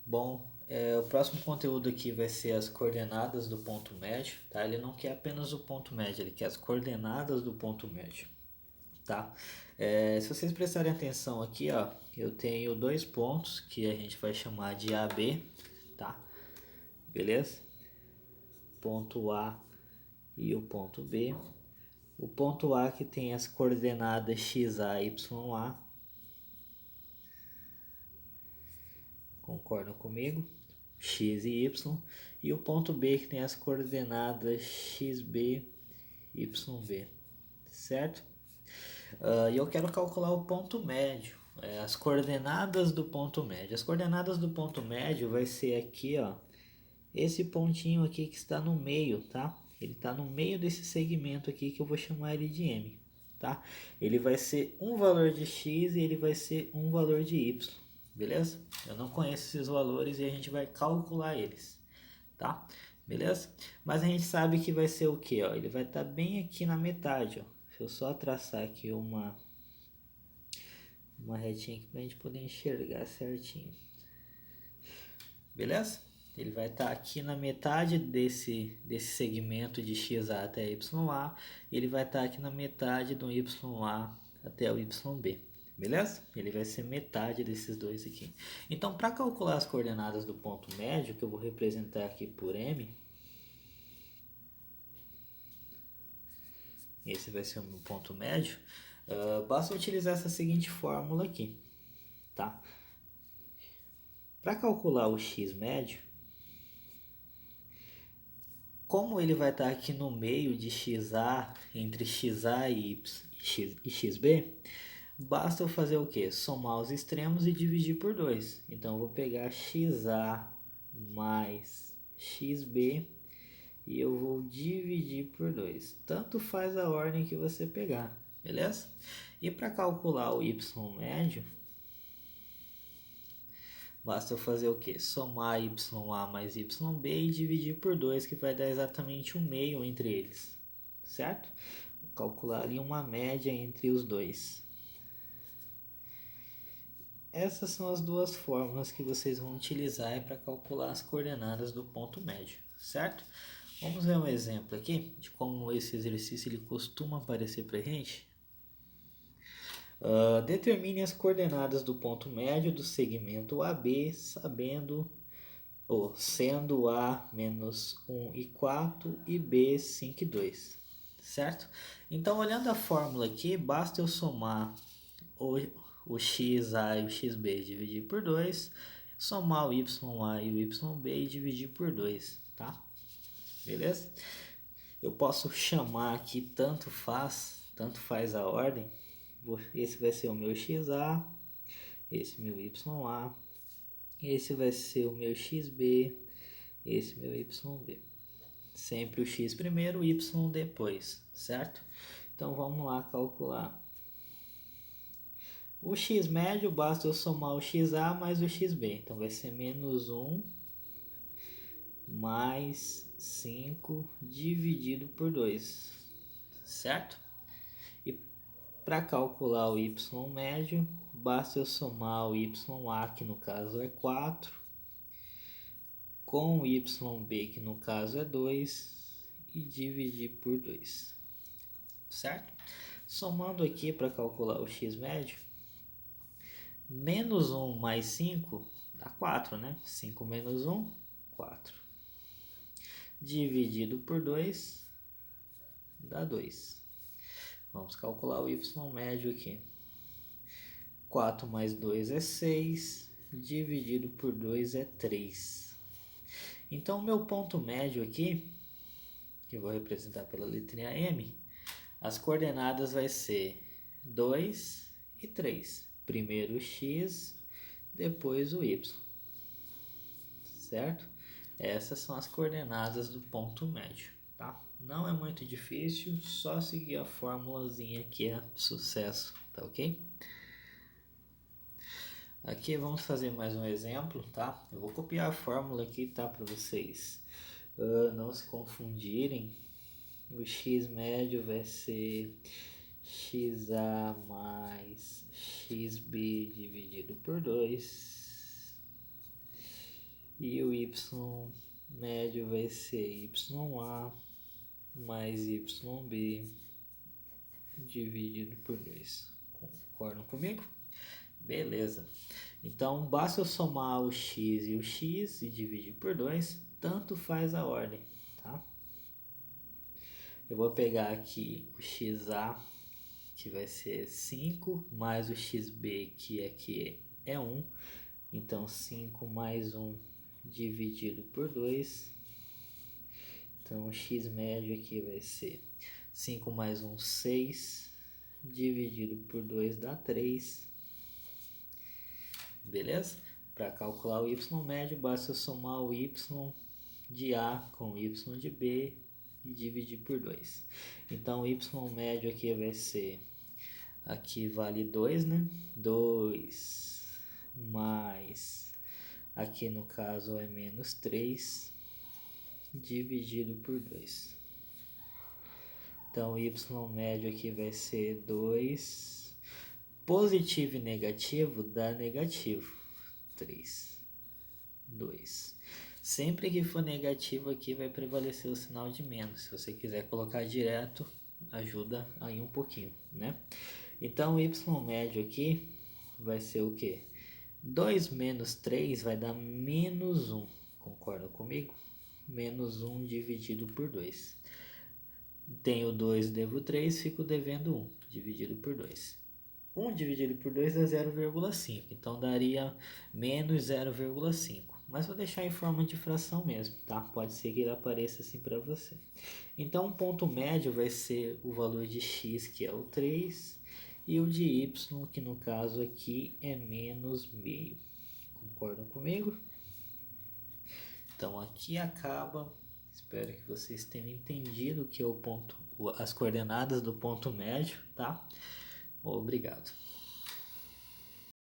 Bom, o próximo conteúdo aqui vai ser as coordenadas do ponto médio, tá? Ele não quer apenas o ponto médio, ele quer as coordenadas do ponto médio, tá? Se vocês prestarem atenção aqui, ó, eu tenho dois pontos que a gente vai chamar de AB, tá? Beleza? Ponto A e o ponto B. O ponto A que tem as coordenadas XA e YA, concordam comigo? X e Y. E o ponto B que tem as coordenadas XB e YB, certo? E eu quero calcular o ponto médio, as coordenadas do ponto médio. As coordenadas do ponto médio vai ser aqui, ó, esse pontinho aqui que está no meio, tá? Ele está no meio desse segmento aqui que eu vou chamar ele de M, tá? Ele vai ser um valor de X e ele vai ser um valor de Y, beleza? Eu não conheço esses valores e a gente vai calcular eles, tá? Beleza? Mas a gente sabe que vai ser o que, ó? Ele vai estar bem aqui na metade, ó. Deixa eu só traçar aqui uma retinha aqui para a gente poder enxergar certinho. Beleza? Ele vai estar aqui na metade desse segmento de XA até YA. E ele vai estar aqui na metade do YA até o YB. Beleza? Ele vai ser metade desses dois aqui. Então, para calcular as coordenadas do ponto médio, que eu vou representar aqui por M, esse vai ser o meu ponto médio, basta utilizar essa seguinte fórmula aqui, tá? Para calcular o x médio, como ele vai estar aqui no meio de XA, entre XA e XB, basta eu fazer o que? Somar os extremos e dividir por 2. Então eu vou pegar XA mais XB e eu vou dividir por 2. Tanto faz a ordem que você pegar, beleza? E para calcular o y médio, basta eu fazer o que? Somar YA mais YB e dividir por 2, que vai dar exatamente o meio entre eles, certo? Vou calcular ali uma média entre os dois. Essas são as duas fórmulas que vocês vão utilizar para calcular as coordenadas do ponto médio, certo? Vamos ver um exemplo aqui de como esse exercício ele costuma aparecer para a gente. Determine as coordenadas do ponto médio do segmento AB, sabendo ou sendo A menos 1 e 4 e B 5 e 2, certo? Então, olhando a fórmula aqui, basta eu somar o XA e o XB e dividir por 2, somar o YA e o YB e dividir por 2, tá? Beleza? Eu posso chamar aqui, tanto faz a ordem. Esse vai ser o meu XA, esse meu YA, esse vai ser o meu XB, esse meu YB. Sempre o X primeiro, o Y depois, certo? Então vamos lá calcular. O X médio, basta eu somar o XA mais o XB. Então vai ser menos 1 mais 5 dividido por 2, certo? E para calcular o Y médio, basta eu somar o YA, que no caso é 4, com o YB, que no caso é 2, e dividir por 2, certo? Somando aqui para calcular o x médio, menos 1 mais 5 dá 4, né? 5 menos 1, 4. Dividido por 2 dá 2. Vamos calcular o y médio aqui. 4 mais 2 é 6, dividido por 2 é 3. Então, o meu ponto médio aqui, que eu vou representar pela letrinha M, as coordenadas vai ser 2 e 3. Primeiro o x, depois o y, certo? Essas são as coordenadas do ponto médio, tá? Não é muito difícil, só seguir a formulazinha que é sucesso, tá ok? Aqui vamos fazer mais um exemplo, tá? Eu vou copiar a fórmula aqui, tá? Para vocês não se confundirem. O x médio vai ser XA mais XB dividido por 2 E o y médio vai ser YA mais YB dividido por 2. Concordam comigo? Beleza. Então, basta eu somar o x e o x e dividir por 2, tanto faz a ordem, tá? Eu vou pegar aqui o xa, que vai ser 5, mais o xb, que aqui é 1. Então, 5 mais 1 dividido por 2. Então, o x médio aqui vai ser 5 mais 1, 6, dividido por 2 dá 3. Beleza? Para calcular o y médio, basta eu somar o y de A com o y de B e dividir por 2. Então, o y médio aqui vai ser, aqui vale 2, né? 2 mais, aqui no caso é menos 3, dividido por 2. Então, o y médio aqui vai ser 2. Positivo e negativo dá negativo. 3, 2. Sempre que for negativo aqui vai prevalecer o sinal de menos. Se você quiser colocar direto, ajuda aí um pouquinho, né? Então, o y médio aqui vai ser o quê? 2 menos 3 vai dar menos 1. Concorda comigo? Menos 1 dividido por 2. Tenho 2, devo 3, fico devendo 1, dividido por 2. 1 dividido por 2 dá 0,5, então daria menos 0,5. Mas vou deixar em forma de fração mesmo, tá? Pode ser que ele apareça assim para você. Então, o ponto médio vai ser o valor de x, que é o 3, e o de y, que no caso aqui é menos meio. Concordam comigo? Então, aqui acaba. Espero que vocês tenham entendido o que é o ponto, as coordenadas do ponto médio, tá? Obrigado.